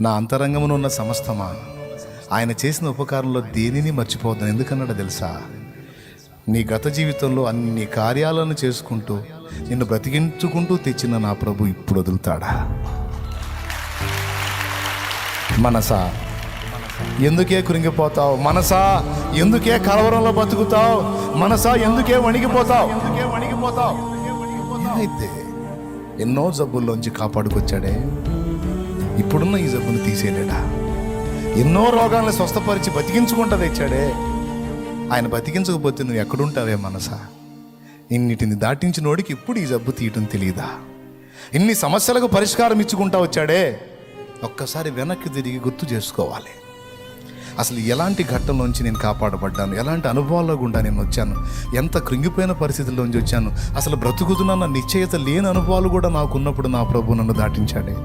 నా అంతరంగమున ఉన్న సమస్తమా, ఆయన చేసిన ఉపకారంలో దేనిని మర్చిపోతాను. ఎందుకన్నాడో తెలుసా? నీ గత జీవితంలో అన్ని కార్యాలను చేసుకుంటూ నిన్ను బ్రతికించుకుంటూ తెచ్చిన నా ప్రభు ఇప్పుడు వదులుతాడా? మనసా ఎందుకే కృంగిపోతావు? మనసా ఎందుకే కలవరంలో బతుకుతావు? మనసా ఎందుకే వణిగిపోతావు? అయితే ఎన్నో జబ్బుల్లోంచి కాపాడుకొచ్చాడే, ఇప్పుడున్న ఈ జబ్బును తీసేయలేడా? ఎన్నో రోగాలను స్వస్థపరిచి బతికించుకుంటా తెచ్చాడే, ఆయన బతికించకపోతే నువ్వు ఎక్కడుంటావే మనసా? ఇన్నిటిని దాటించినోడికి ఇప్పుడు ఈ జబ్బు తీయటం తెలియదా? ఇన్ని సమస్యలకు పరిష్కారం ఇచ్చుకుంటా వచ్చాడే, ఒక్కసారి వెనక్కి తిరిగి గుర్తు చేసుకోవాలి. అసలు ఎలాంటి ఘట్టంలోంచి నేను కాపాడబడ్డాను, ఎలాంటి అనుభవాల్లో గుండా నేను వచ్చాను, ఎంత కృంగిపోయిన పరిస్థితుల్లోంచి వచ్చాను, అసలు బ్రతుకుతున్న నిశ్చయత లేని అనుభవాలు కూడా నాకున్నప్పుడు నా ప్రభు నన్ను దాటించాడే.